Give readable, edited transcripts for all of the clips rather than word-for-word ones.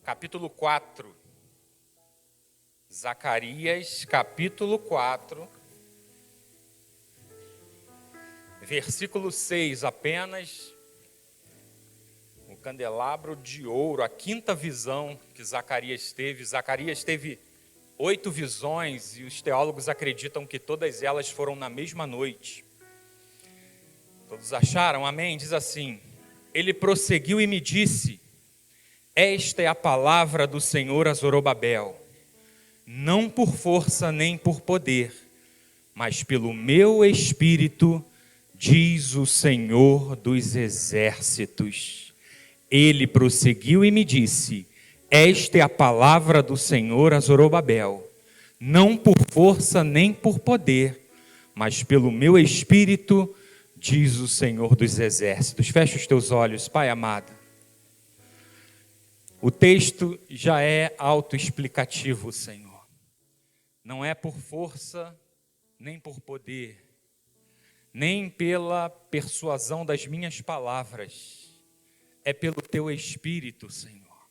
capítulo 4. Zacarias, capítulo 4, versículo 6 apenas. O candelabro de ouro, a quinta visão que Zacarias teve. Zacarias teve 8 visões e os teólogos acreditam que todas elas foram na mesma noite. Todos acharam? Amém? Diz assim: ele prosseguiu e me disse: esta é a palavra do Senhor a Zorobabel, não por força nem por poder, mas pelo meu espírito, diz o Senhor dos exércitos. Ele prosseguiu e me disse: esta é a palavra do Senhor a Zorobabel, não por força nem por poder, mas pelo meu espírito, diz o Senhor dos exércitos. Fecha os teus olhos, Pai amado. O texto já é autoexplicativo, Senhor. Não é por força, nem por poder, nem pela persuasão das minhas palavras. É pelo Teu Espírito, Senhor.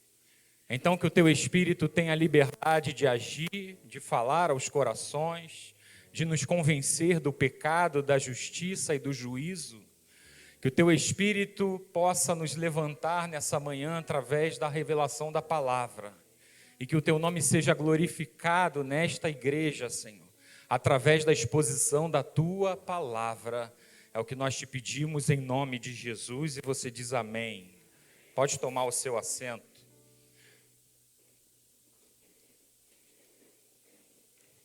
Então que o Teu Espírito tenha a liberdade de agir, de falar aos corações, de nos convencer do pecado, da justiça e do juízo. Que o Teu Espírito possa nos levantar nessa manhã através da revelação da palavra. E que o Teu nome seja glorificado nesta igreja, Senhor, através da exposição da Tua palavra. É o que nós te pedimos em nome de Jesus. E você diz amém. Pode tomar o seu assento.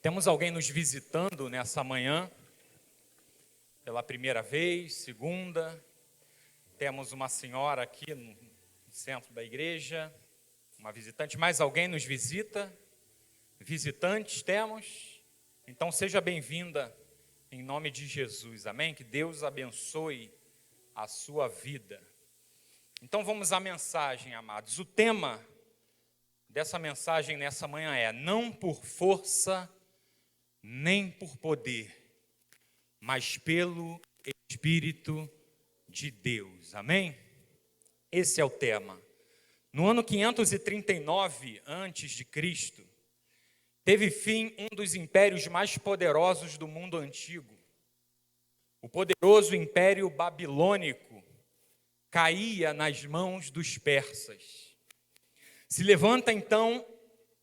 Temos alguém nos visitando nessa manhã, pela primeira vez, segunda. Temos uma senhora aqui no centro da igreja, uma visitante. Mais alguém nos visita? Visitantes temos? Então seja bem-vinda em nome de Jesus, amém? Que Deus abençoe a sua vida. Então vamos à mensagem, amados. O tema dessa mensagem nessa manhã é: não por força nem por poder, mas pelo Espírito de Deus, amém? Esse é o tema. No ano 539 a.C., teve fim um dos impérios mais poderosos do mundo antigo. O poderoso Império Babilônico caía nas mãos dos persas. Se levanta então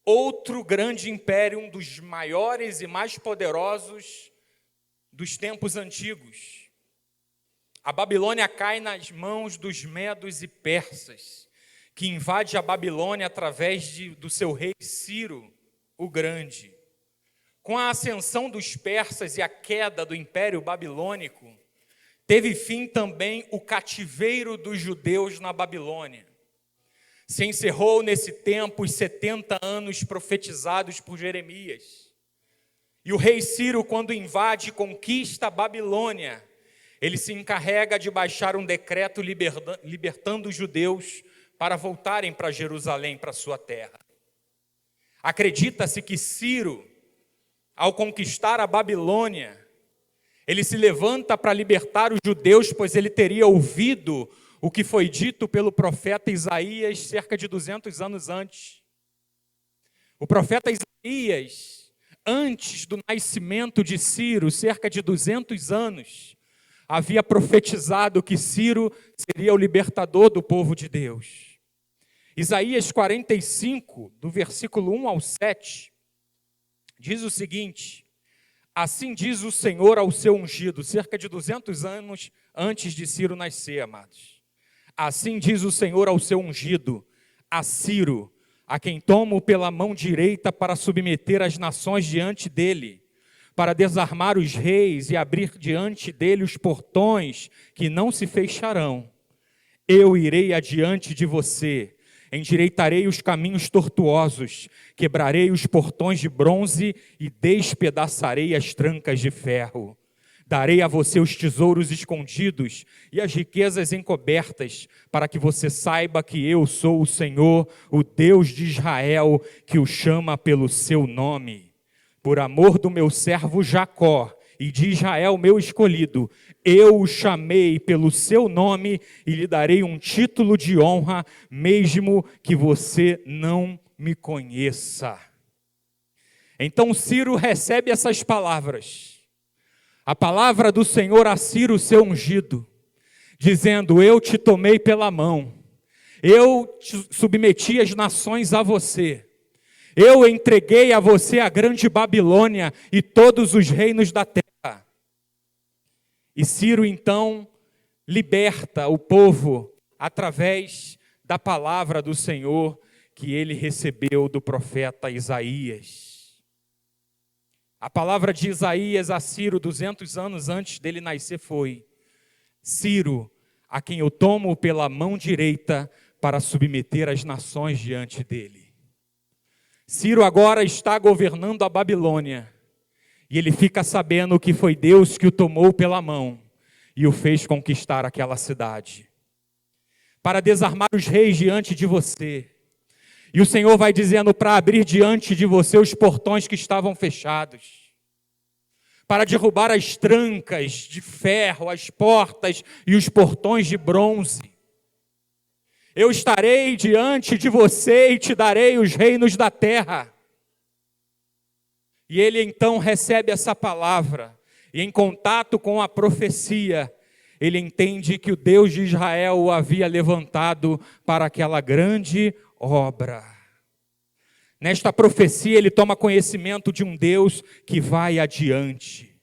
outro grande império, um dos maiores e mais poderosos dos tempos antigos. A Babilônia cai nas mãos dos medos e persas, que invade a Babilônia através do seu rei Ciro, o Grande. Com a ascensão dos persas e a queda do Império Babilônico, teve fim também o cativeiro dos judeus na Babilônia. Se encerrou nesse tempo os 70 anos profetizados por Jeremias. E o rei Ciro, quando invade e conquista a Babilônia, ele se encarrega de baixar um decreto libertando os judeus para voltarem para Jerusalém, para sua terra. Acredita-se que Ciro, ao conquistar a Babilônia, ele se levanta para libertar os judeus, pois ele teria ouvido o que foi dito pelo profeta Isaías cerca de 200 anos antes. O profeta Isaías, antes do nascimento de Ciro, cerca de 200 anos, havia profetizado que Ciro seria o libertador do povo de Deus. Isaías 45, do versículo 1 ao 7, diz o seguinte: assim diz o Senhor ao seu ungido, cerca de 200 anos antes de Ciro nascer, amados. Assim diz o Senhor ao seu ungido, a Ciro, a quem tomo pela mão direita para submeter as nações diante dele, para desarmar os reis e abrir diante dele os portões que não se fecharão. Eu irei adiante de você, endireitarei os caminhos tortuosos, quebrarei os portões de bronze e despedaçarei as trancas de ferro. Darei a você os tesouros escondidos e as riquezas encobertas, para que você saiba que eu sou o Senhor, o Deus de Israel, que o chama pelo seu nome. Por amor do meu servo Jacó e de Israel, meu escolhido, eu o chamei pelo seu nome e lhe darei um título de honra, mesmo que você não me conheça. Então Ciro recebe essas palavras, a palavra do Senhor a Ciro, seu ungido, dizendo: eu te tomei pela mão, eu te submeti as nações a você, eu entreguei a você a grande Babilônia e todos os reinos da terra. E Ciro então liberta o povo através da palavra do Senhor que ele recebeu do profeta Isaías. A palavra de Isaías a Ciro, 200 anos antes dele nascer, foi: Ciro, a quem eu tomo pela mão direita para submeter as nações diante dele. Ciro agora está governando a Babilônia, e ele fica sabendo que foi Deus que o tomou pela mão e o fez conquistar aquela cidade, para desarmar os reis diante de você. E o Senhor vai dizendo para abrir diante de você os portões que estavam fechados, para derrubar as trancas de ferro, as portas e os portões de bronze. Eu estarei diante de você e te darei os reinos da terra. E ele então recebe essa palavra, e em contato com a profecia, ele entende que o Deus de Israel o havia levantado para aquela grande obra. Nesta profecia ele toma conhecimento de um Deus que vai adiante.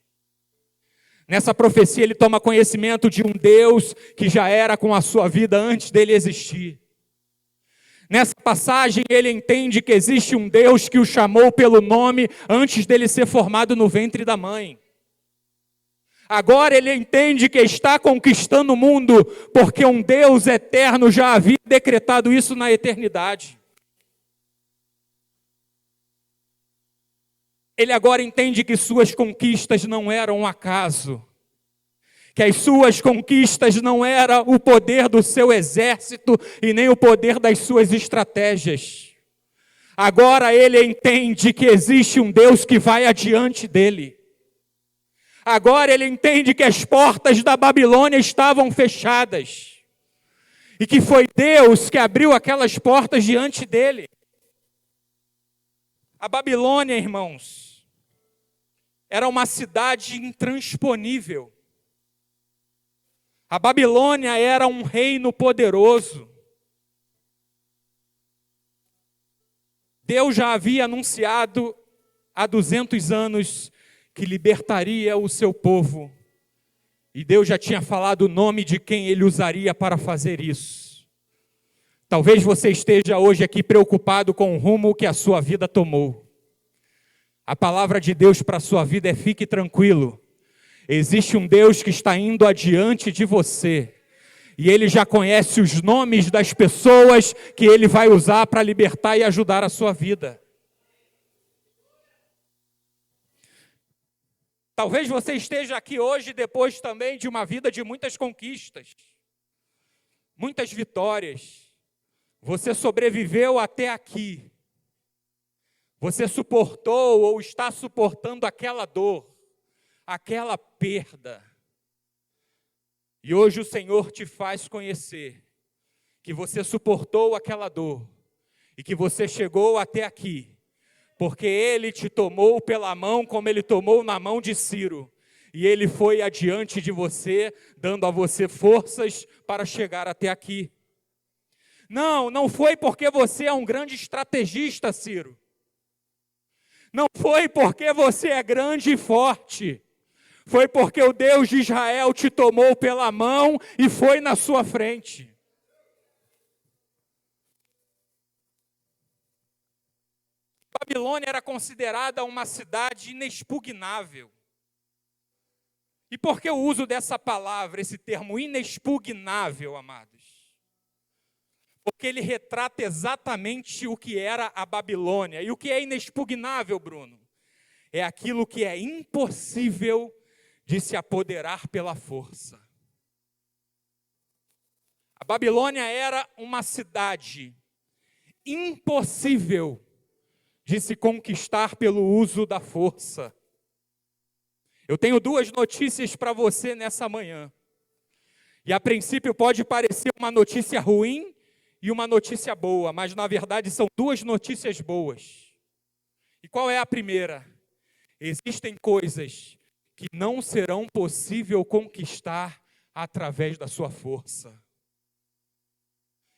Nessa profecia ele toma conhecimento de um Deus que já era com a sua vida antes dele existir. Nessa passagem ele entende que existe um Deus que o chamou pelo nome antes dele ser formado no ventre da mãe. Agora ele entende que está conquistando o mundo porque um Deus eterno já havia decretado isso na eternidade. Ele agora entende que suas conquistas não eram um acaso, que as suas conquistas não eram o poder do seu exército e nem o poder das suas estratégias. Agora ele entende que existe um Deus que vai adiante dele. Agora ele entende que as portas da Babilônia estavam fechadas e que foi Deus que abriu aquelas portas diante dele. A Babilônia, irmãos, era uma cidade intransponível. A Babilônia era um reino poderoso. Deus já havia anunciado há 200 anos que libertaria o seu povo. E Deus já tinha falado o nome de quem ele usaria para fazer isso. Talvez você esteja hoje aqui preocupado com o rumo que a sua vida tomou. A palavra de Deus para a sua vida é: fique tranquilo. Existe um Deus que está indo adiante de você. E Ele já conhece os nomes das pessoas que Ele vai usar para libertar e ajudar a sua vida. Talvez você esteja aqui hoje depois também de uma vida de muitas conquistas, muitas vitórias. Você sobreviveu até aqui. Você suportou ou está suportando aquela dor, aquela perda. E hoje o Senhor te faz conhecer que você suportou aquela dor e que você chegou até aqui, porque Ele te tomou pela mão como Ele tomou na mão de Ciro. E Ele foi adiante de você, dando a você forças para chegar até aqui. Não foi porque você é um grande estrategista, Ciro. Não foi porque você é grande e forte. Foi porque o Deus de Israel te tomou pela mão e foi na sua frente. Babilônia era considerada uma cidade inexpugnável. E por que o uso dessa palavra, esse termo inexpugnável, amados? Porque ele retrata exatamente o que era a Babilônia. E o que é inexpugnável, Bruno? É aquilo que é impossível de se apoderar pela força. A Babilônia era uma cidade impossível de se conquistar pelo uso da força. Eu tenho duas notícias para você nessa manhã. E a princípio pode parecer uma notícia ruim e uma notícia boa, mas na verdade são duas notícias boas. E qual é a primeira? Existem coisas que não serão possível conquistar através da sua força.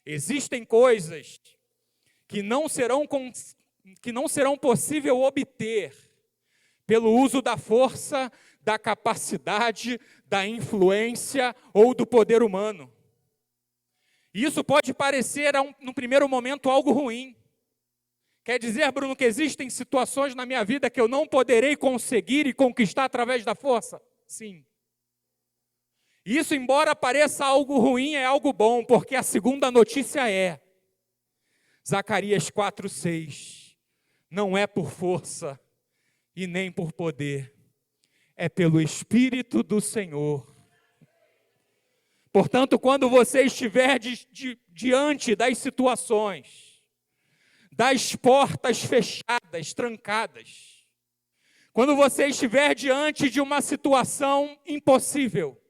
Existem coisas que não serão possível obter pelo uso da força, da capacidade, da influência ou do poder humano. Isso pode parecer, no primeiro momento, algo ruim. Quer dizer, Bruno, que existem situações na minha vida que eu não poderei conseguir e conquistar através da força? Sim. Isso, embora pareça algo ruim, é algo bom, porque a segunda notícia é, Zacarias 4:6, não é por força e nem por poder, é pelo Espírito do Senhor. Portanto, quando você estiver diante das situações, das portas fechadas, trancadas, quando você estiver diante de uma situação impossível,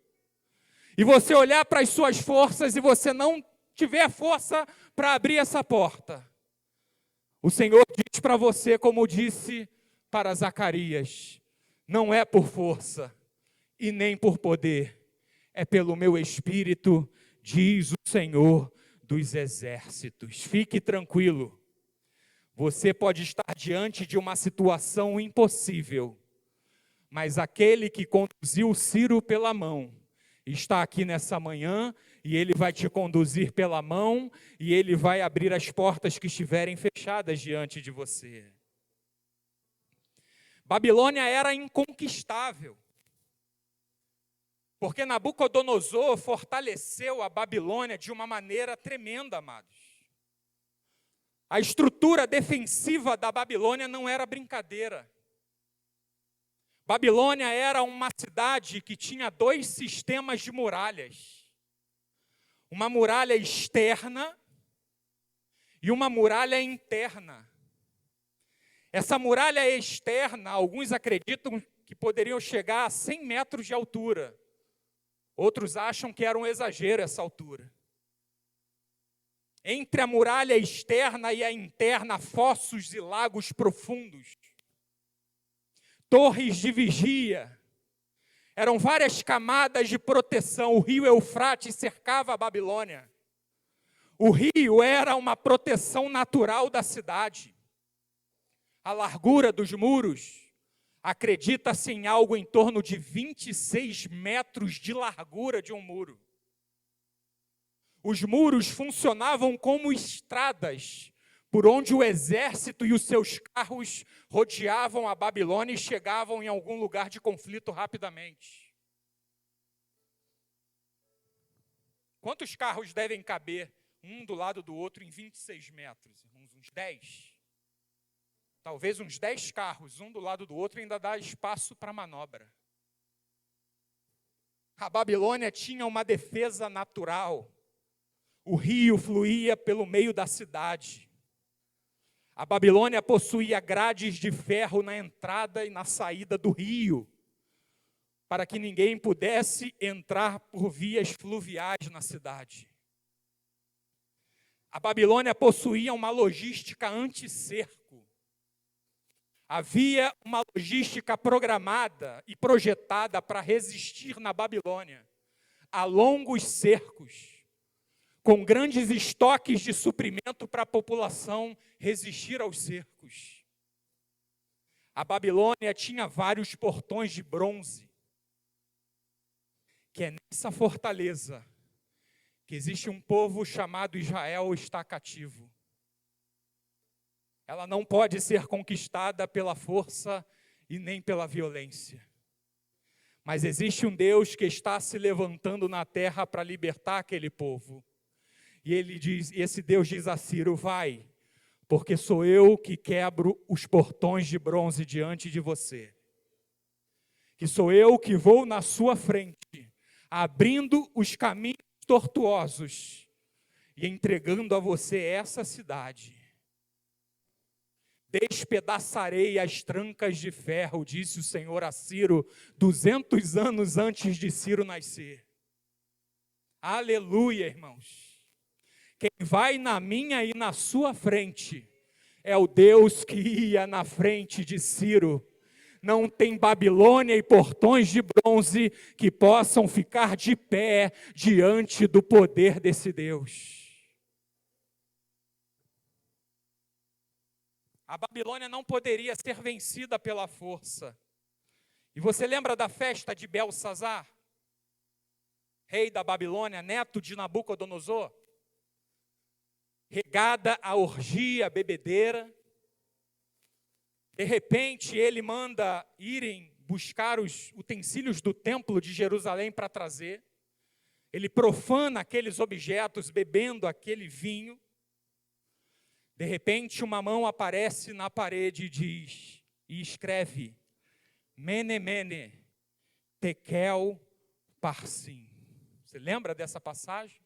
e você olhar para as suas forças e você não tiver força para abrir essa porta, o Senhor diz para você, como disse para Zacarias, não é por força e nem por poder, é pelo meu Espírito, diz o Senhor dos Exércitos. Fique tranquilo, você pode estar diante de uma situação impossível, mas aquele que conduziu Ciro pela mão, está aqui nessa manhã, e ele vai te conduzir pela mão, e ele vai abrir as portas que estiverem fechadas diante de você. Babilônia era inconquistável, porque Nabucodonosor fortaleceu a Babilônia de uma maneira tremenda, amados. A estrutura defensiva da Babilônia não era brincadeira. Babilônia era uma cidade que tinha 2 sistemas de muralhas. Uma muralha externa e uma muralha interna. Essa muralha externa, alguns acreditam que poderiam chegar a 100 metros de altura. Outros acham que era um exagero essa altura. Entre a muralha externa e a interna, fossos e lagos profundos. Torres de vigia. Eram várias camadas de proteção. O rio Eufrates cercava a Babilônia. O rio era uma proteção natural da cidade. A largura dos muros, acredita-se em algo em torno de 26 metros de largura de um muro. Os muros funcionavam como estradas, por onde o exército e os seus carros rodeavam a Babilônia e chegavam em algum lugar de conflito rapidamente. Quantos carros devem caber um do lado do outro em 26 metros? Uns 10? Talvez uns 10 carros, um do lado do outro, ainda dá espaço para manobra. A Babilônia tinha uma defesa natural. O rio fluía pelo meio da cidade. A Babilônia possuía grades de ferro na entrada e na saída do rio, para que ninguém pudesse entrar por vias fluviais na cidade. A Babilônia possuía uma logística anti-cerco. Havia uma logística programada e projetada para resistir na Babilônia a longos cercos, com grandes estoques de suprimento para a população resistir aos cercos. A Babilônia tinha vários portões de bronze, que é nessa fortaleza que existe um povo chamado Israel está cativo. Ela não pode ser conquistada pela força e nem pela violência. Mas existe um Deus que está se levantando na terra para libertar aquele povo. E esse Deus diz a Ciro, vai, porque sou eu que quebro os portões de bronze diante de você. Que sou eu que vou na sua frente, abrindo os caminhos tortuosos e entregando a você essa cidade. despedaçarei as trancas de ferro, disse o Senhor a Ciro, 200 anos antes de Ciro nascer. Aleluia, irmãos. Quem vai na minha e na sua frente é o Deus que ia na frente de Ciro. Não tem Babilônia e portões de bronze que possam ficar de pé diante do poder desse Deus. A Babilônia não poderia ser vencida pela força. E você lembra da festa de Belsazar, rei da Babilônia, neto de Nabucodonosor? Regada a orgia, a bebedeira. De repente, ele manda irem buscar os utensílios do templo de Jerusalém para trazer. Ele profana aqueles objetos, bebendo aquele vinho. De repente, uma mão aparece na parede e escreve: Mene, Mene, Tekel, Parsim. Você lembra dessa passagem?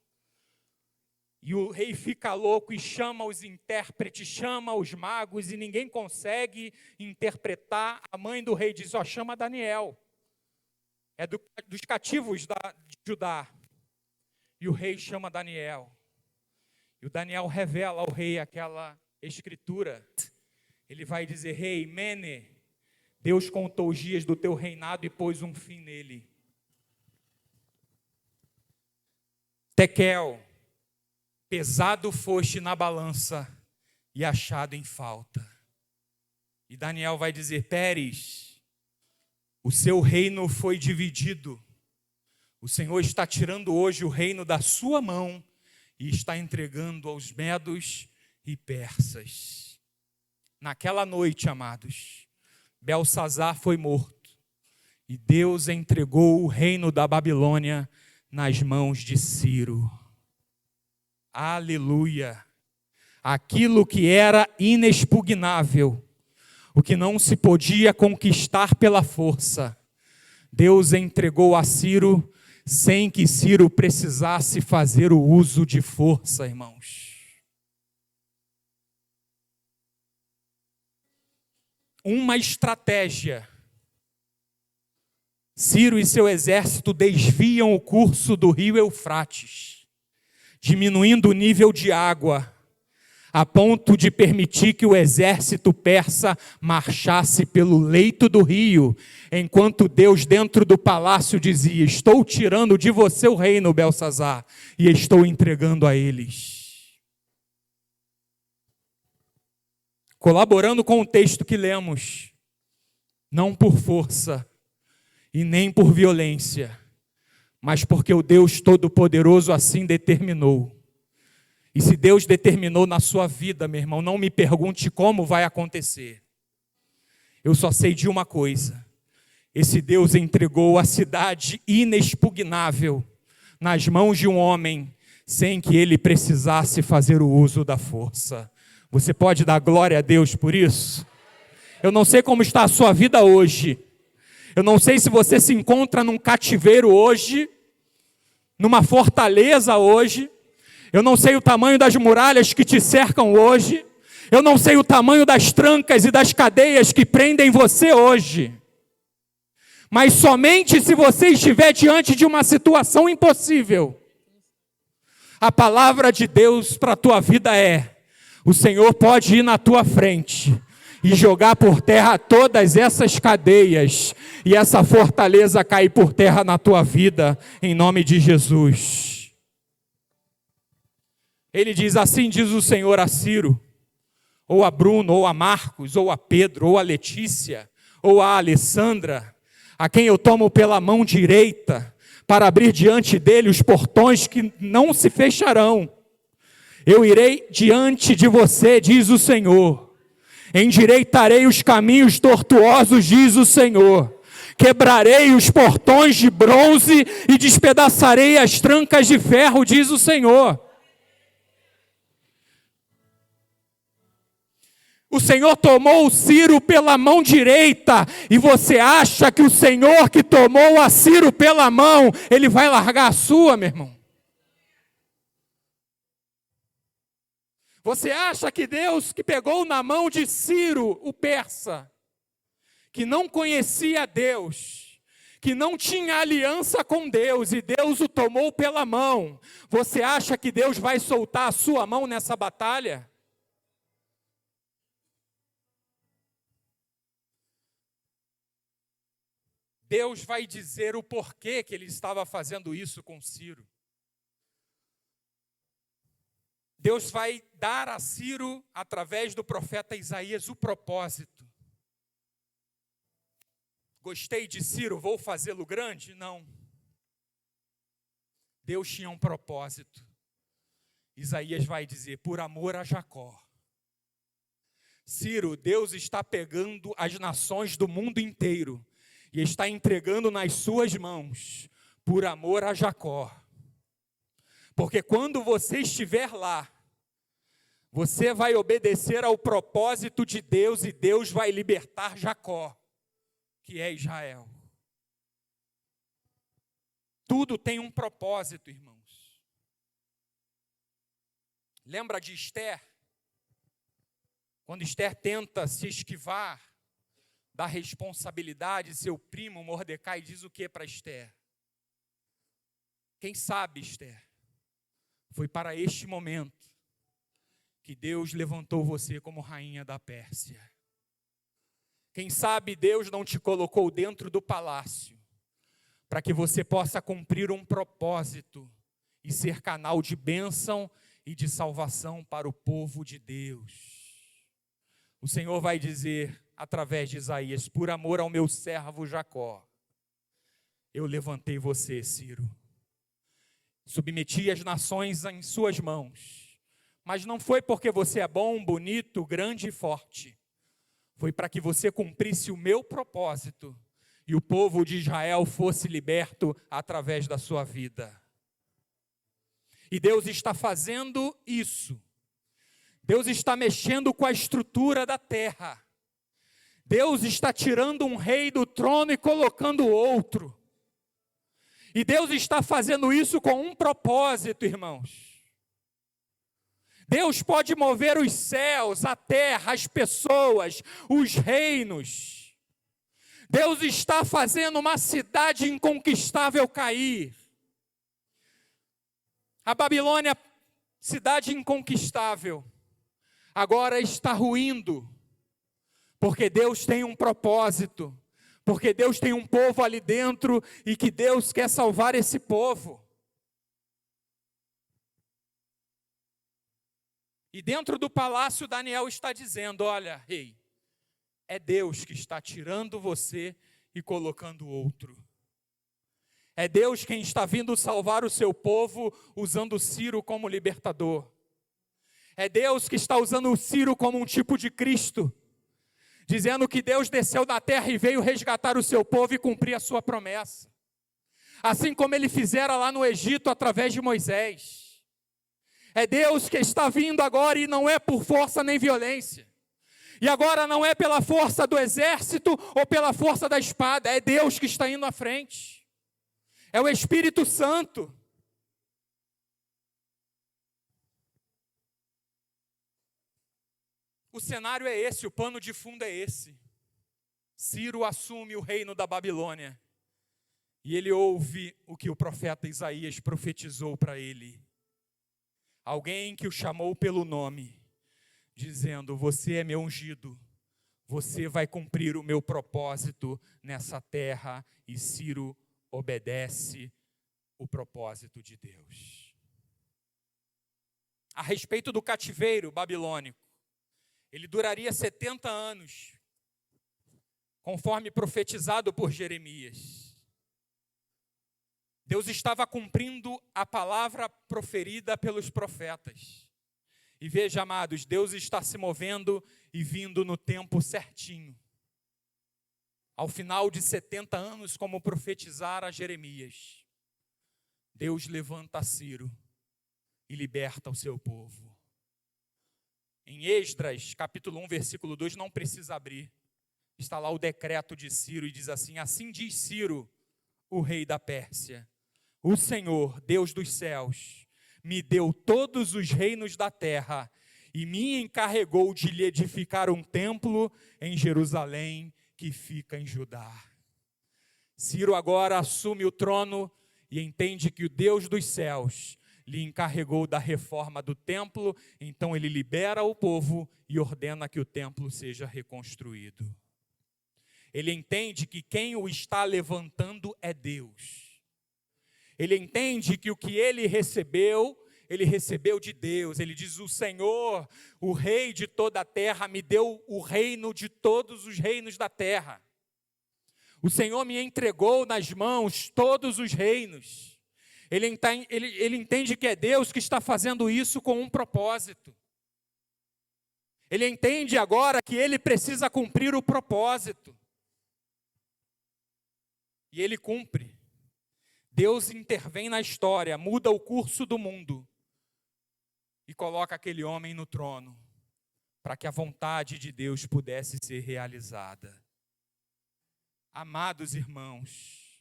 E o rei fica louco e chama os intérpretes, chama os magos, e ninguém consegue interpretar. A mãe do rei diz: chama Daniel. É dos cativos de Judá. E o rei chama Daniel. E o Daniel revela ao rei aquela escritura. Ele vai dizer: rei, Mene, Deus contou os dias do teu reinado e pôs um fim nele. Tekel, pesado foste na balança e achado em falta. E Daniel vai dizer: Pérez, o seu reino foi dividido. O Senhor está tirando hoje o reino da sua mão e está entregando aos medos e persas. Naquela noite, amados, Belsazar foi morto e Deus entregou o reino da Babilônia nas mãos de Ciro. Aleluia! Aquilo que era inexpugnável, o que não se podia conquistar pela força, Deus entregou a Ciro sem que Ciro precisasse fazer o uso de força, irmãos. Uma estratégia. Ciro e seu exército desviam o curso do rio Eufrates, diminuindo o nível de água, a ponto de permitir que o exército persa marchasse pelo leito do rio, enquanto Deus dentro do palácio dizia: estou tirando de você o reino, Belsazar, e estou entregando a eles. Colaborando com o texto que lemos, não por força e nem por violência, mas porque o Deus Todo-Poderoso assim determinou. E se Deus determinou na sua vida, meu irmão, não me pergunte como vai acontecer. Eu só sei de uma coisa: esse Deus entregou a cidade inexpugnável nas mãos de um homem, sem que ele precisasse fazer o uso da força. Você pode dar glória a Deus por isso? Eu não sei como está a sua vida hoje. Eu não sei se você se encontra num cativeiro hoje, numa fortaleza hoje. Eu não sei o tamanho das muralhas que te cercam hoje. Eu não sei o tamanho das trancas e das cadeias que prendem você hoje. Mas somente se você estiver diante de uma situação impossível, a palavra de Deus para a tua vida é: o Senhor pode ir na tua frente e jogar por terra todas essas cadeias, e essa fortaleza cair por terra na tua vida, em nome de Jesus. Ele diz: assim diz o Senhor a Ciro, ou a Bruno, ou a Marcos, ou a Pedro, ou a Letícia, ou a Alessandra, a quem eu tomo pela mão direita, para abrir diante dele os portões que não se fecharão. Eu irei diante de você, diz o Senhor. Endireitarei os caminhos tortuosos, diz o Senhor. Quebrarei os portões de bronze e despedaçarei as trancas de ferro, diz o Senhor. O Senhor tomou o Ciro pela mão direita, e você acha que o Senhor que tomou a Ciro pela mão, ele vai largar a sua, meu irmão? Você acha que Deus, que pegou na mão de Ciro, o persa, que não conhecia Deus, que não tinha aliança com Deus, e Deus o tomou pela mão, você acha que Deus vai soltar a sua mão nessa batalha? Deus vai dizer o porquê que ele estava fazendo isso com Ciro. Deus vai dar a Ciro, através do profeta Isaías, o propósito. Gostei de Ciro, vou fazê-lo grande? Não. Deus tinha um propósito. Isaías vai dizer, por amor a Jacó. Ciro, Deus está pegando as nações do mundo inteiro e está entregando nas suas mãos, por amor a Jacó. Porque quando você estiver lá, você vai obedecer ao propósito de Deus e Deus vai libertar Jacó, que é Israel. Tudo tem um propósito, irmãos. Lembra de Esther? Quando Esther tenta se esquivar da responsabilidade, seu primo Mordecai diz o que para Esther? Quem sabe, Esther, foi para este momento que Deus levantou você como rainha da Pérsia. Quem sabe Deus não te colocou dentro do palácio para que você possa cumprir um propósito e ser canal de bênção e de salvação para o povo de Deus. O Senhor vai dizer, através de Isaías, por amor ao meu servo Jacó, eu levantei você, Ciro. Submeti as nações em suas mãos, mas não foi porque você é bom, bonito, grande e forte. Foi para que você cumprisse o meu propósito e o povo de Israel fosse liberto através da sua vida. E Deus está fazendo isso. Deus está mexendo com a estrutura da terra. Deus está tirando um rei do trono e colocando outro. E Deus está fazendo isso com um propósito, irmãos. Deus pode mover os céus, a terra, as pessoas, os reinos. Deus está fazendo uma cidade inconquistável cair. A Babilônia, cidade inconquistável, agora está ruindo, porque Deus tem um propósito, porque Deus tem um povo ali dentro e que Deus quer salvar esse povo. E dentro do palácio Daniel está dizendo, olha, rei, é Deus que está tirando você e colocando outro. É Deus quem está vindo salvar o seu povo usando Ciro como libertador. É Deus que está usando o Ciro como um tipo de Cristo, dizendo que Deus desceu na terra e veio resgatar o seu povo e cumprir a sua promessa. Assim como ele fizera lá no Egito através de Moisés. É Deus que está vindo agora e não é por força nem violência. E agora não é pela força do exército ou pela força da espada, é Deus que está indo à frente. É o Espírito Santo. O cenário é esse, o pano de fundo é esse. Ciro assume o reino da Babilônia. E ele ouve o que o profeta Isaías profetizou para ele. Alguém que o chamou pelo nome, dizendo, você é meu ungido, você vai cumprir o meu propósito nessa terra. E Ciro obedece o propósito de Deus. A respeito do cativeiro babilônico, ele duraria 70 anos, conforme profetizado por Jeremias. Deus estava cumprindo a palavra proferida pelos profetas. E veja, amados, Deus está se movendo e vindo no tempo certinho. Ao final de 70 anos, como profetizara Jeremias, Deus levanta Ciro e liberta o seu povo. Em Esdras, capítulo 1, versículo 2, não precisa abrir. Está lá o decreto de Ciro e diz assim, assim diz Ciro, o rei da Pérsia, o Senhor, Deus dos céus, me deu todos os reinos da terra e me encarregou de lhe edificar um templo em Jerusalém, que fica em Judá. Ciro agora assume o trono e entende que o Deus dos céus lhe encarregou da reforma do templo, então ele libera o povo e ordena que o templo seja reconstruído. Ele entende que quem o está levantando é Deus. Ele entende que o que ele recebeu de Deus. Ele diz: o Senhor, o Rei de toda a terra, me deu o reino de todos os reinos da terra. O Senhor me entregou nas mãos todos os reinos. Ele entende que é Deus que está fazendo isso com um propósito. Ele entende agora que ele precisa cumprir o propósito. E ele cumpre. Deus intervém na história, muda o curso do mundo e coloca aquele homem no trono para que a vontade de Deus pudesse ser realizada. Amados irmãos,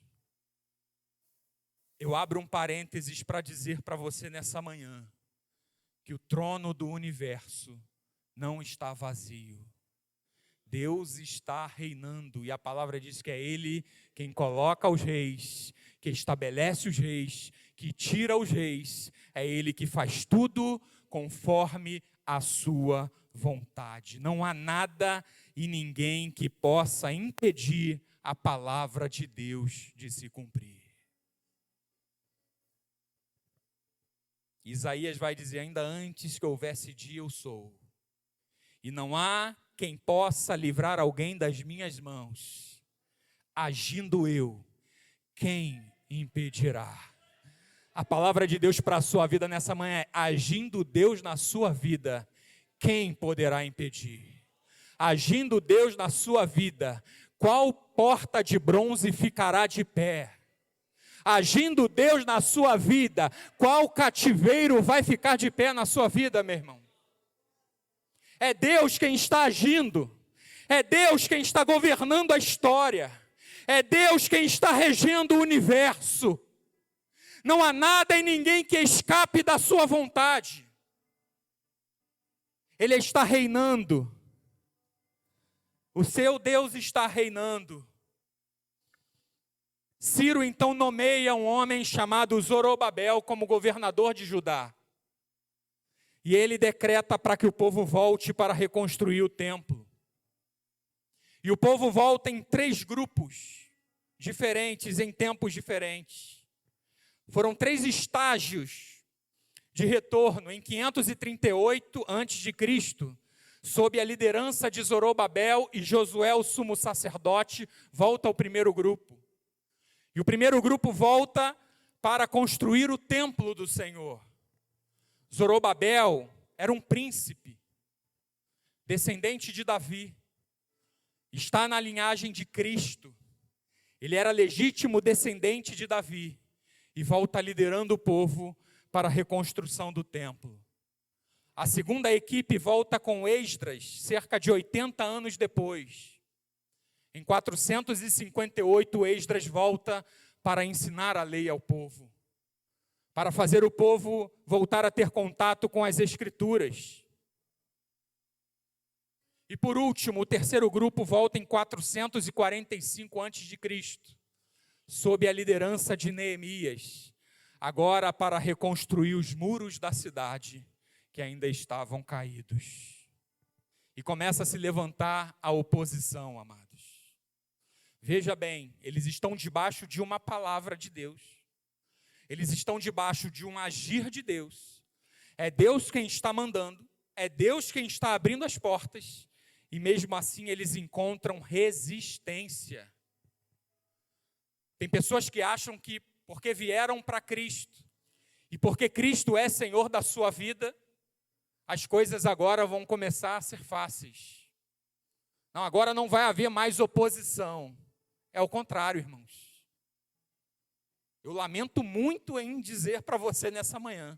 eu abro um parênteses para dizer para você nessa manhã que o trono do universo não está vazio. Deus está reinando e a palavra diz que é Ele quem coloca os reis, que estabelece os reis, que tira os reis. É Ele que faz tudo conforme a sua vontade. Não há nada e ninguém que possa impedir a palavra de Deus de se cumprir. Isaías vai dizer: ainda antes que houvesse dia eu sou, e não há quem possa livrar alguém das minhas mãos. Agindo eu, quem impedirá? A palavra de Deus para a sua vida nessa manhã é: agindo Deus na sua vida, quem poderá impedir? Agindo Deus na sua vida, qual porta de bronze ficará de pé? Agindo Deus na sua vida, qual cativeiro vai ficar de pé na sua vida, meu irmão? É Deus quem está agindo, é Deus quem está governando a história, é Deus quem está regendo o universo. Não há nada e ninguém que escape da sua vontade. Ele está reinando. O seu Deus está reinando. Ciro então nomeia um homem chamado Zorobabel como governador de Judá. E ele decreta para que o povo volte para reconstruir o templo. E o povo volta em 3 grupos diferentes, em tempos diferentes. Foram 3 estágios de retorno. Em 538 a.C., sob a liderança de Zorobabel e Josué, o sumo sacerdote, volta ao primeiro grupo. E o primeiro grupo volta para construir o templo do Senhor. Zorobabel era um príncipe, descendente de Davi, está na linhagem de Cristo. Ele era legítimo descendente de Davi e volta liderando o povo para a reconstrução do templo. A segunda equipe volta com Esdras, cerca de 80 anos depois. Em 458, Esdras volta para ensinar a lei ao povo, para fazer o povo voltar a ter contato com as Escrituras. E por último, o terceiro grupo volta em 445 a.C., sob a liderança de Neemias, agora para reconstruir os muros da cidade que ainda estavam caídos. E começa a se levantar a oposição, amados. Veja bem, eles estão debaixo de uma palavra de Deus. Eles estão debaixo de um agir de Deus. É Deus quem está mandando, é Deus quem está abrindo as portas, e mesmo assim eles encontram resistência. Tem pessoas que acham que porque vieram para Cristo, e porque Cristo é Senhor da sua vida, as coisas agora vão começar a ser fáceis. Não, agora não vai haver mais oposição. É o contrário, irmãos. Eu lamento muito em dizer para você nessa manhã.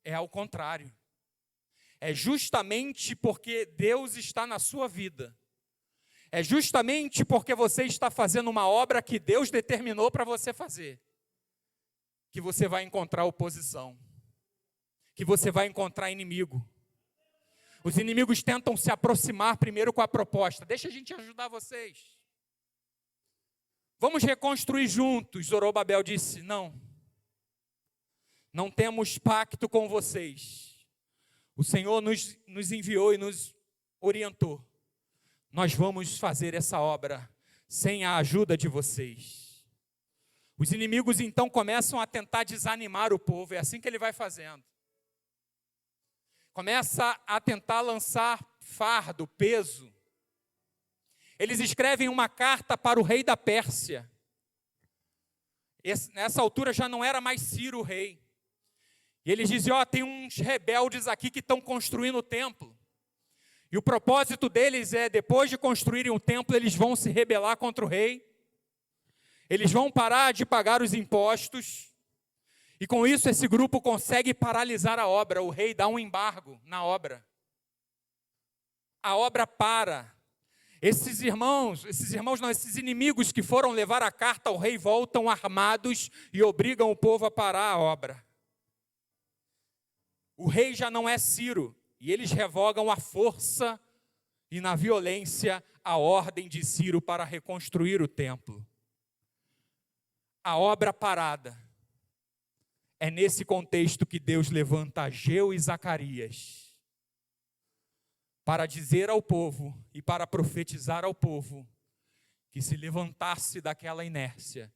É ao contrário. É justamente porque Deus está na sua vida. É justamente porque você está fazendo uma obra que Deus determinou para você fazer, que você vai encontrar oposição, que você vai encontrar inimigo. Os inimigos tentam se aproximar primeiro com a proposta: deixa a gente ajudar vocês. Vamos reconstruir juntos. Zorobabel disse: não temos pacto com vocês. O Senhor nos enviou e nos orientou. Nós vamos fazer essa obra sem a ajuda de vocês. Os inimigos então começam a tentar desanimar o povo, é assim que ele vai fazendo. Começa a tentar lançar fardo, peso. Eles escrevem uma carta para o rei da Pérsia. Nessa altura já não era mais Ciro o rei. E eles dizem: tem uns rebeldes aqui que estão construindo o templo. E o propósito deles é, depois de construírem o templo, eles vão se rebelar contra o rei. Eles vão parar de pagar os impostos. E com isso esse grupo consegue paralisar a obra. O rei dá um embargo na obra. A obra para. Esses inimigos que foram levar a carta ao rei voltam armados e obrigam o povo a parar a obra. O rei já não é Ciro, e eles revogam a força e na violência a ordem de Ciro para reconstruir o templo. A obra parada. É nesse contexto que Deus levanta Ageu e Zacarias para dizer ao povo e para profetizar ao povo que se levantasse daquela inércia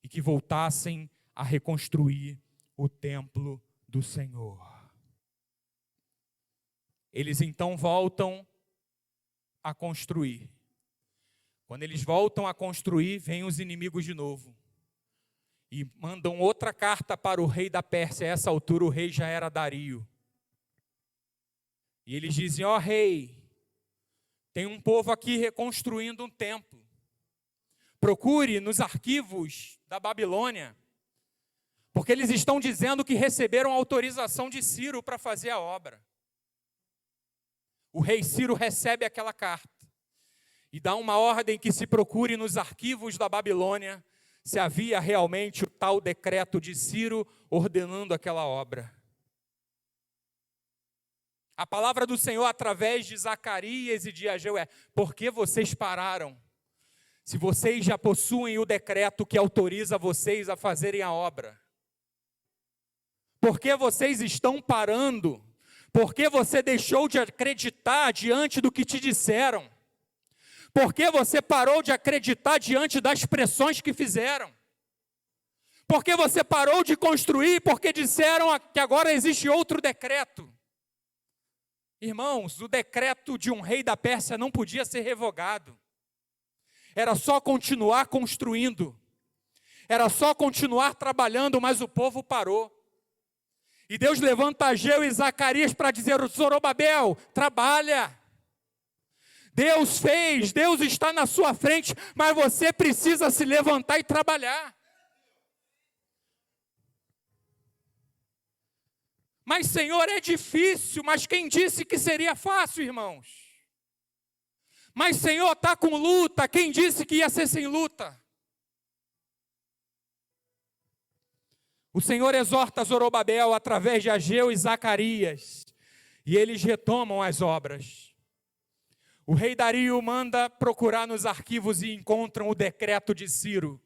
e que voltassem a reconstruir o templo do Senhor. Eles então voltam a construir. Quando eles voltam a construir, vêm os inimigos de novo. E mandam outra carta para o rei da Pérsia. A essa altura o rei já era Dario. E eles dizem: rei, tem um povo aqui reconstruindo um templo. Procure nos arquivos da Babilônia, porque eles estão dizendo que receberam autorização de Ciro para fazer a obra. O rei Ciro recebe aquela carta e dá uma ordem que se procure nos arquivos da Babilônia se havia realmente o tal decreto de Ciro ordenando aquela obra. A palavra do Senhor através de Zacarias e de Ageu é: por que vocês pararam? Se vocês já possuem o decreto que autoriza vocês a fazerem a obra. Por que vocês estão parando? Por que você deixou de acreditar diante do que te disseram? Por que você parou de acreditar diante das pressões que fizeram? Por que você parou de construir porque disseram que agora existe outro decreto? Irmãos, o decreto de um rei da Pérsia não podia ser revogado. Era só continuar construindo. Era só continuar trabalhando, mas o povo parou. E Deus levanta Ageu e Zacarias para dizer: Zorobabel, trabalha. Deus fez, Deus está na sua frente, mas você precisa se levantar e trabalhar. Mas Senhor, é difícil, mas quem disse que seria fácil, irmãos? Mas Senhor, está com luta, quem disse que ia ser sem luta? O Senhor exorta Zorobabel através de Ageu e Zacarias, e eles retomam as obras. O rei Dario manda procurar nos arquivos e encontram o decreto de Ciro.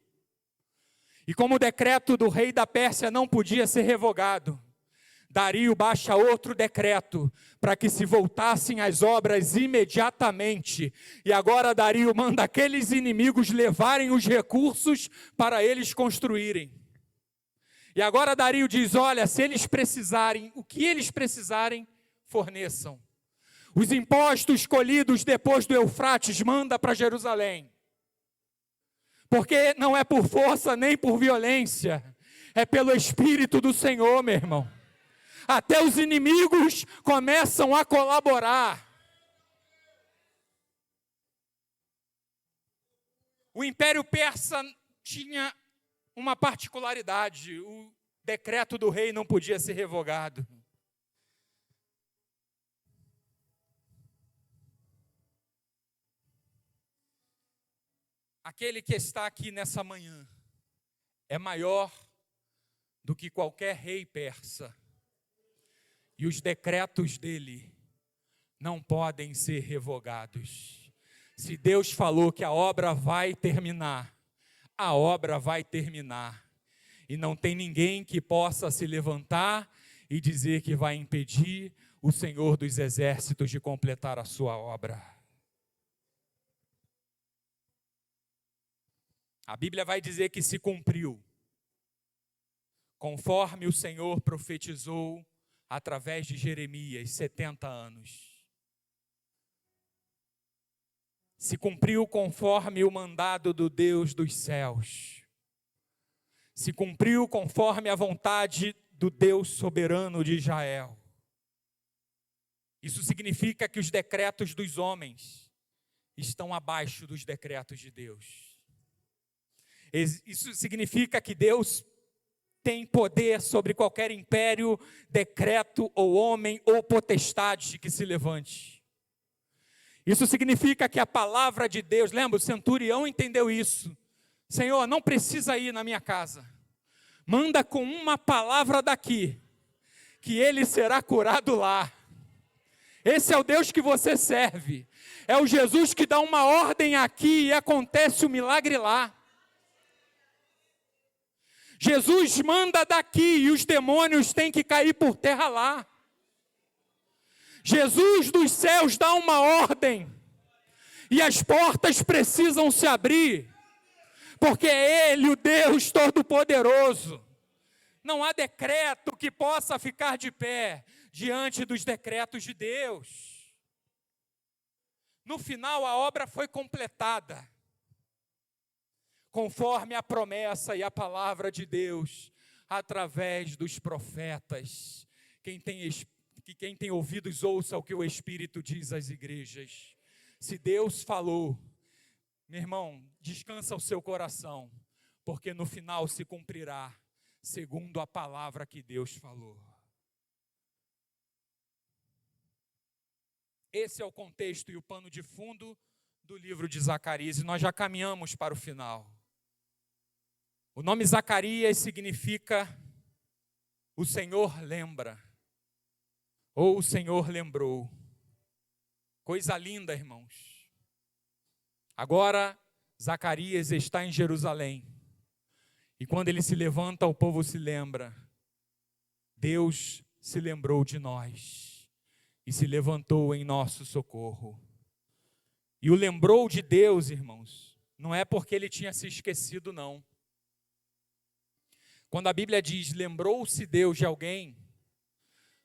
E como o decreto do rei da Pérsia não podia ser revogado, Dario baixa outro decreto para que se voltassem as obras imediatamente. E agora Dario manda aqueles inimigos levarem os recursos para eles construírem. E agora Dario diz: olha, se eles precisarem, o que eles precisarem, forneçam. Os impostos colhidos depois do Eufrates, manda para Jerusalém. Porque não é por força nem por violência, é pelo Espírito do Senhor, meu irmão. Até os inimigos começam a colaborar. O Império Persa tinha uma particularidade: o decreto do rei não podia ser revogado. Aquele que está aqui nessa manhã é maior do que qualquer rei persa. E os decretos dele não podem ser revogados. Se Deus falou que a obra vai terminar, a obra vai terminar. E não tem ninguém que possa se levantar e dizer que vai impedir o Senhor dos Exércitos de completar a sua obra. A Bíblia vai dizer que se cumpriu, conforme o Senhor profetizou através de Jeremias, 70 anos. Se cumpriu conforme o mandado do Deus dos céus. Se cumpriu conforme a vontade do Deus soberano de Israel. Isso significa que os decretos dos homens estão abaixo dos decretos de Deus. Isso significa que Deus tem poder sobre qualquer império, decreto ou homem ou potestade que se levante. Isso significa que a palavra de Deus, lembra, o centurião entendeu isso. Senhor, não precisa ir na minha casa. Manda com uma palavra daqui, que ele será curado lá. Esse é o Deus que você serve. É o Jesus que dá uma ordem aqui e acontece o milagre lá. Jesus manda daqui e os demônios têm que cair por terra lá. Jesus dos céus dá uma ordem e as portas precisam se abrir, porque é Ele, o Deus Todo-Poderoso. Não há decreto que possa ficar de pé diante dos decretos de Deus. No final, a obra foi completada, conforme a promessa e a palavra de Deus, através dos profetas. Quem tem ouvidos, ouça o que o Espírito diz às igrejas. Se Deus falou, meu irmão, descansa o seu coração, porque no final se cumprirá, segundo a palavra que Deus falou. Esse é o contexto e o pano de fundo do livro de Zacarias, e nós já caminhamos para o final. O nome Zacarias significa o Senhor lembra, ou o Senhor lembrou. Coisa linda, irmãos. Agora, Zacarias está em Jerusalém, e quando ele se levanta, o povo se lembra. Deus se lembrou de nós, e se levantou em nosso socorro. E o lembrou de Deus, irmãos, não é porque ele tinha se esquecido, não. Quando a Bíblia diz, lembrou-se Deus de alguém,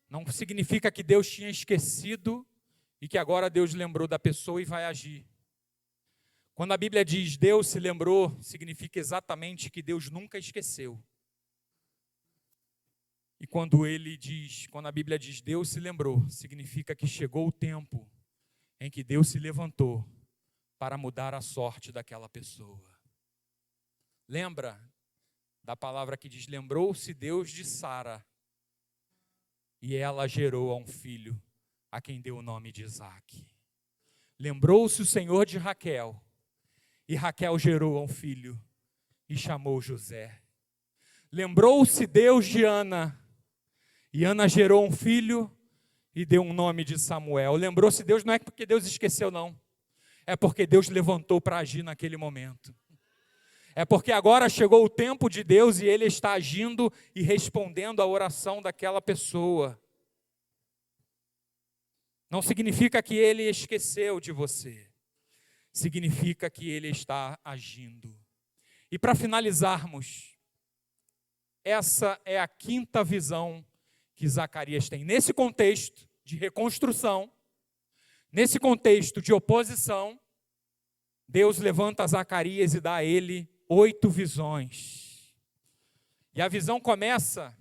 não significa que Deus tinha esquecido e que agora Deus lembrou da pessoa e vai agir. Quando a Bíblia diz, Deus se lembrou, significa exatamente que Deus nunca esqueceu. E quando a Bíblia diz, Deus se lembrou, significa que chegou o tempo em que Deus se levantou para mudar a sorte daquela pessoa. Lembra da palavra que diz, lembrou-se Deus de Sara, e ela gerou a um filho, a quem deu o nome de Isaque. Lembrou-se o Senhor de Raquel, e Raquel gerou a um filho, e chamou José. Lembrou-se Deus de Ana, e Ana gerou um filho, e deu um nome de Samuel. Lembrou-se Deus, não é porque Deus esqueceu, não. É porque Deus levantou para agir naquele momento. É porque agora chegou o tempo de Deus e Ele está agindo e respondendo à oração daquela pessoa. Não significa que Ele esqueceu de você. Significa que Ele está agindo. E para finalizarmos, essa é a quinta visão que Zacarias tem. Nesse contexto de reconstrução, nesse contexto de oposição, Deus levanta Zacarias e dá a ele 8 visões. E a visão começa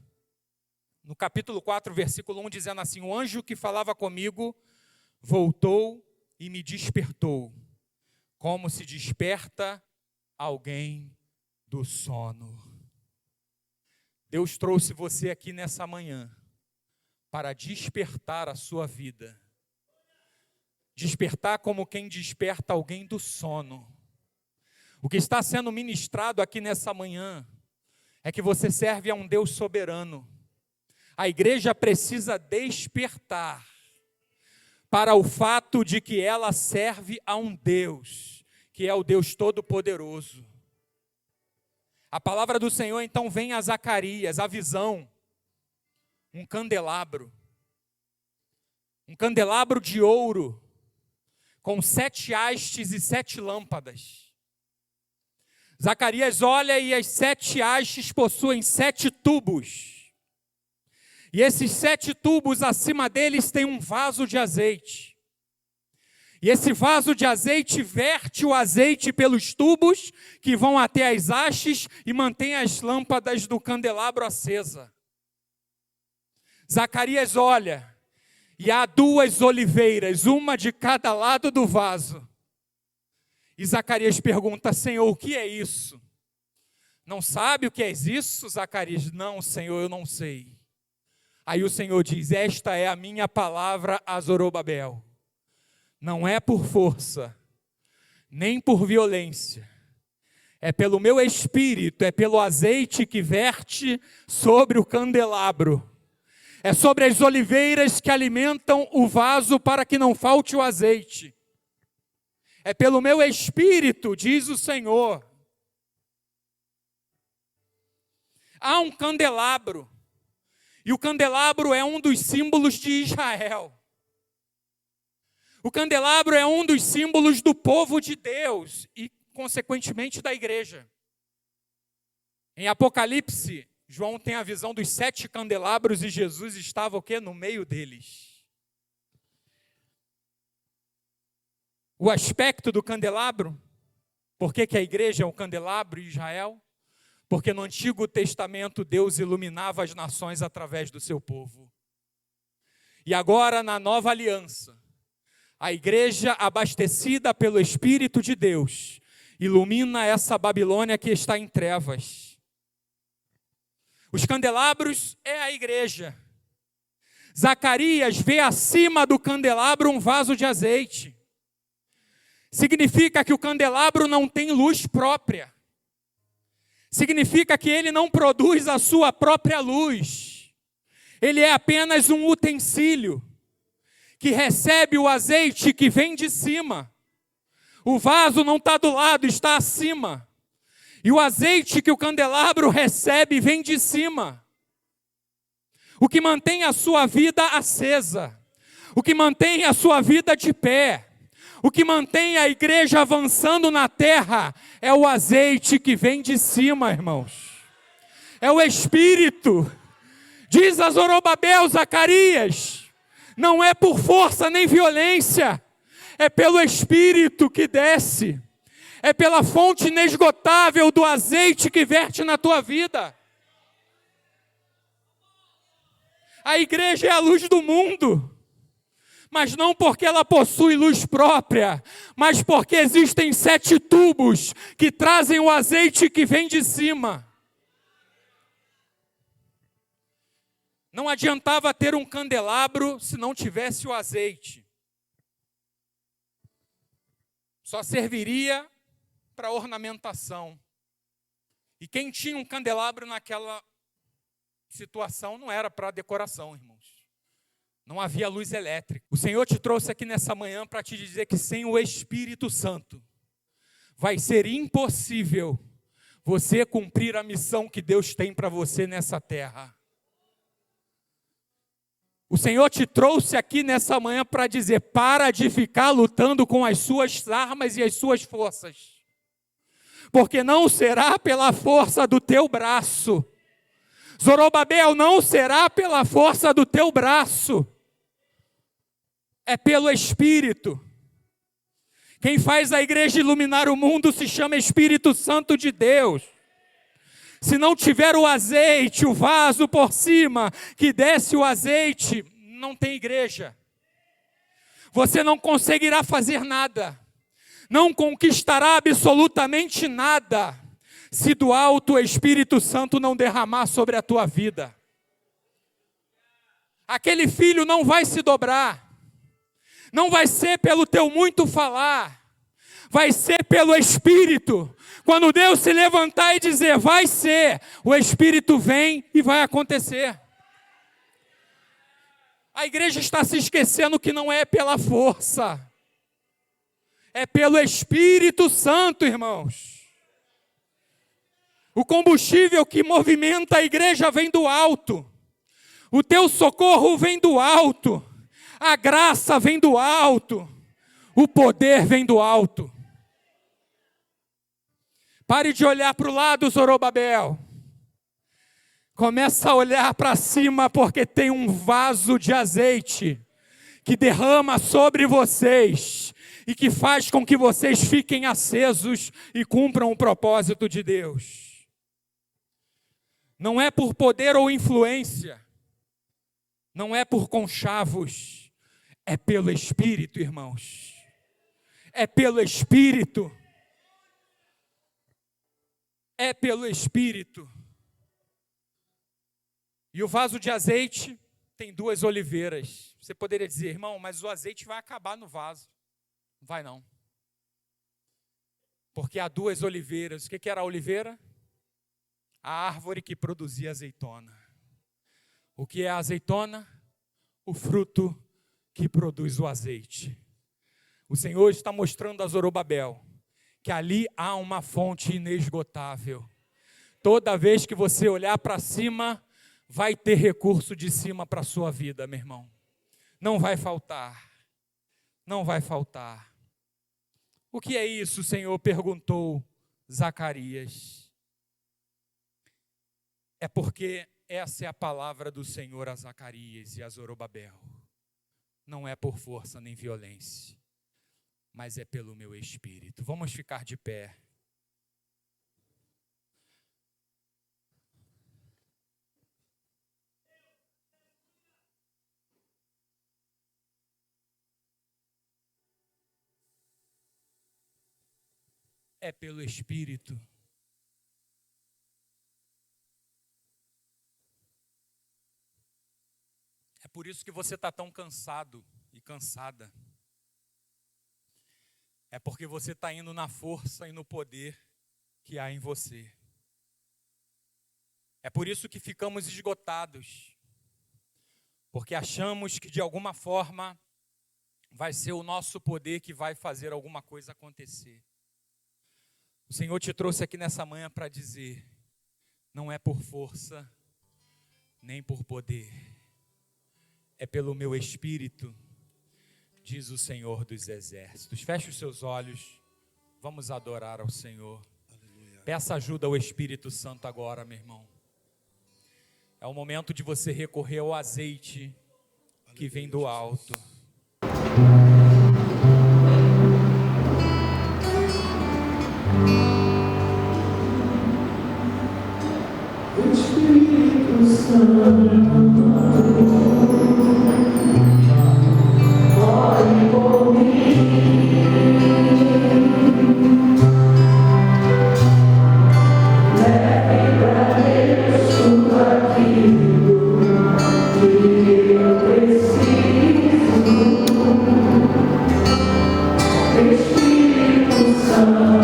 no capítulo 4, versículo 1, dizendo assim, o anjo que falava comigo voltou e me despertou, como se desperta alguém do sono. Deus trouxe você aqui nessa manhã para despertar a sua vida. Despertar como quem desperta alguém do sono. O que está sendo ministrado aqui nessa manhã é que você serve a um Deus soberano. A igreja precisa despertar para o fato de que ela serve a um Deus, que é o Deus Todo-Poderoso. A palavra do Senhor então vem a Zacarias, a visão, um candelabro de ouro, com 7 hastes e 7 lâmpadas. Zacarias olha e as 7 hastes possuem 7 tubos. E esses 7 tubos, acima deles tem um vaso de azeite. E esse vaso de azeite verte o azeite pelos tubos que vão até as hastes e mantém as lâmpadas do candelabro acesa. Zacarias olha e há 2 oliveiras, uma de cada lado do vaso. E Zacarias pergunta: Senhor, o que é isso? Não sabe o que é isso, Zacarias? Não, Senhor, eu não sei. Aí o Senhor diz: esta é a minha palavra a Zorobabel. Não é por força, nem por violência. É pelo meu espírito, é pelo azeite que verte sobre o candelabro. É sobre as oliveiras que alimentam o vaso para que não falte o azeite. É pelo meu espírito, diz o Senhor. Há um candelabro. E o candelabro é um dos símbolos de Israel. O candelabro é um dos símbolos do povo de Deus e, consequentemente, da igreja. Em Apocalipse, João tem a visão dos 7 candelabros e Jesus estava o quê? No meio deles. O aspecto do candelabro, por que a igreja é um candelabro em Israel? Porque no Antigo Testamento Deus iluminava as nações através do seu povo. E agora na Nova Aliança, a igreja abastecida pelo Espírito de Deus ilumina essa Babilônia que está em trevas. Os candelabros é a igreja. Zacarias vê acima do candelabro um vaso de azeite. Significa que o candelabro não tem luz própria. Significa que ele não produz a sua própria luz. Ele é apenas um utensílio que recebe o azeite que vem de cima. O vaso não está do lado, está acima. E o azeite que o candelabro recebe vem de cima. O que mantém a sua vida acesa. O que mantém a sua vida de pé. O que mantém a igreja avançando na terra é o azeite que vem de cima, irmãos. É o Espírito. Diz a Zorobabel, Zacarias, não é por força nem violência, é pelo Espírito que desce. É pela fonte inesgotável do azeite que verte na tua vida. A igreja é a luz do mundo. Mas não porque ela possui luz própria, mas porque existem 7 tubos que trazem o azeite que vem de cima. Não adiantava ter um candelabro se não tivesse o azeite. Só serviria para ornamentação. E quem tinha um candelabro naquela situação não era para decoração, irmãos. Não havia luz elétrica. O Senhor te trouxe aqui nessa manhã para te dizer que sem o Espírito Santo vai ser impossível você cumprir a missão que Deus tem para você nessa terra. O Senhor te trouxe aqui nessa manhã para dizer: para de ficar lutando com as suas armas e as suas forças. Porque não será pela força do teu braço. Zorobabel, não será pela força do teu braço. É pelo Espírito. Quem faz a igreja iluminar o mundo se chama Espírito Santo de Deus. Se não tiver o azeite, o vaso por cima, que desce o azeite, não tem igreja. Você não conseguirá fazer nada. Não conquistará absolutamente nada, se do alto o Espírito Santo não derramar sobre a tua vida. Aquele filho não vai se dobrar. Não vai ser pelo teu muito falar, vai ser pelo Espírito. Quando Deus se levantar e dizer vai ser, o Espírito vem e vai acontecer. A igreja está se esquecendo que não é pela força, é pelo Espírito Santo, irmãos. O combustível que movimenta a igreja vem do alto. O teu socorro vem do alto. A graça vem do alto. O poder vem do alto. Pare de olhar para o lado, Zorobabel. Começa a olhar para cima, porque tem um vaso de azeite que derrama sobre vocês e que faz com que vocês fiquem acesos e cumpram o propósito de Deus. Não é por poder ou influência, não é por conchavos, é pelo Espírito, irmãos. É pelo Espírito. É pelo Espírito. E o vaso de azeite tem 2 oliveiras. Você poderia dizer, irmão, mas o azeite vai acabar no vaso. Não vai não. Porque há 2 oliveiras. O que era a oliveira? A árvore que produzia azeitona. O que é a azeitona? O fruto que produz o azeite. O Senhor está mostrando a Zorobabel que ali há uma fonte inesgotável. Toda vez que você olhar para cima, vai ter recurso de cima para a sua vida, meu irmão. Não vai faltar. Não vai faltar. O que é isso, Senhor? Perguntou Zacarias. É porque essa é a palavra do Senhor a Zacarias e a Zorobabel. Não é por força nem violência, mas é pelo meu Espírito. Vamos ficar de pé. É pelo Espírito. É por isso que você está tão cansado e cansada. É porque você está indo na força e no poder que há em você. É por isso que ficamos esgotados. Porque achamos que de alguma forma vai ser o nosso poder que vai fazer alguma coisa acontecer. O Senhor te trouxe aqui nessa manhã para dizer, não é por força, nem por poder, é pelo meu Espírito, diz o Senhor dos Exércitos. Feche os seus olhos, vamos adorar ao Senhor. Aleluia. Peça ajuda ao Espírito Santo agora, meu irmão. É o momento de você recorrer ao azeite que vem do alto. Espírito Santo, ore por mim, leve pra Deus tudo aquilo que eu preciso. Espírito Santo,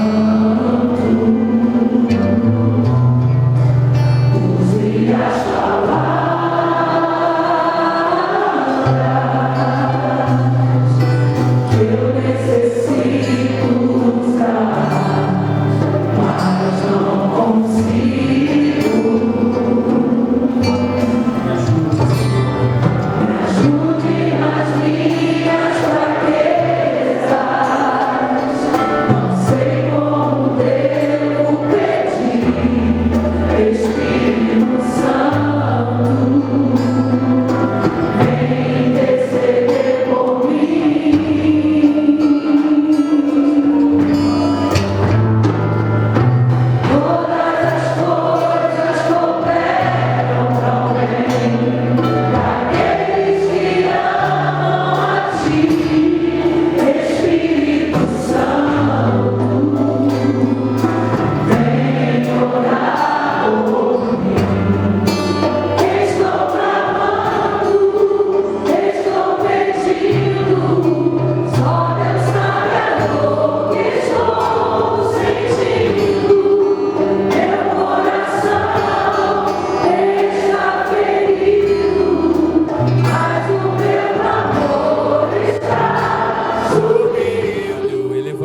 não sei como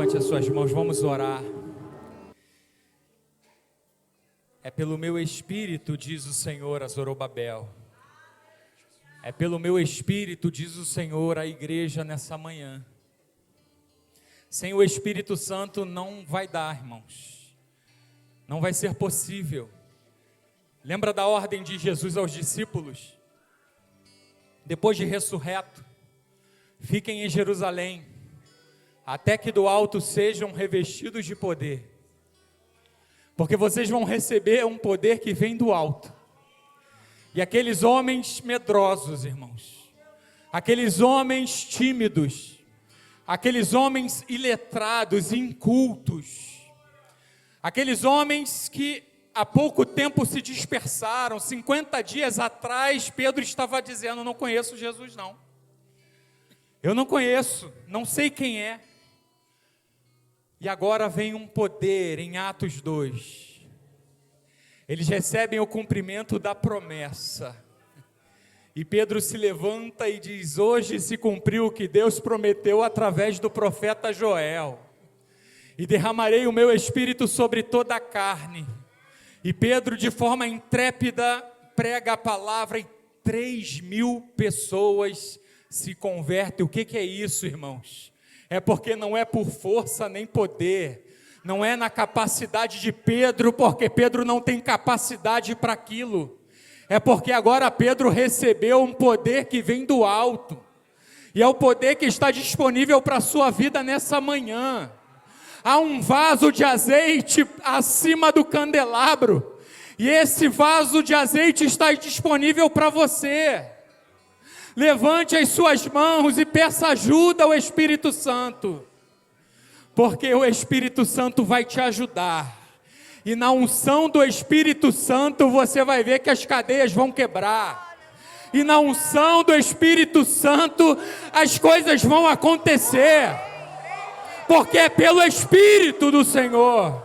Levante as suas mãos, vamos orar. É pelo meu espírito, diz o Senhor a Zorobabel. É pelo meu espírito, diz o Senhor à igreja nessa manhã. Sem o Espírito Santo não vai dar, irmãos. Não vai ser possível. Lembra da ordem de Jesus aos discípulos? Depois de ressurreto, fiquem em Jerusalém, até que do alto sejam revestidos de poder. Porque vocês vão receber um poder que vem do alto. E aqueles homens medrosos, irmãos, aqueles homens tímidos, aqueles homens iletrados, incultos, aqueles homens que há pouco tempo se dispersaram, 50 dias atrás, Pedro estava dizendo: não conheço Jesus não. Eu não conheço, não sei quem é. E agora vem um poder em Atos 2. Eles recebem o cumprimento da promessa. E Pedro se levanta e diz: hoje se cumpriu o que Deus prometeu através do profeta Joel. E derramarei o meu espírito sobre toda a carne. E Pedro, de forma intrépida, prega a palavra e 3.000 pessoas se convertem. O que é isso, irmãos? É porque não é por força nem poder, não é na capacidade de Pedro, porque Pedro não tem capacidade para aquilo, é porque agora Pedro recebeu um poder que vem do alto, e é o poder que está disponível para a sua vida nessa manhã. Há um vaso de azeite acima do candelabro, e esse vaso de azeite está disponível para você. Levante as suas mãos e peça ajuda ao Espírito Santo, porque o Espírito Santo vai te ajudar, e na unção do Espírito Santo você vai ver que as cadeias vão quebrar, e na unção do Espírito Santo as coisas vão acontecer, porque é pelo Espírito do Senhor,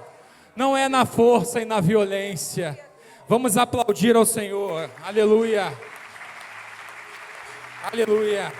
não é na força e na violência. Vamos aplaudir ao Senhor, aleluia. Aleluia.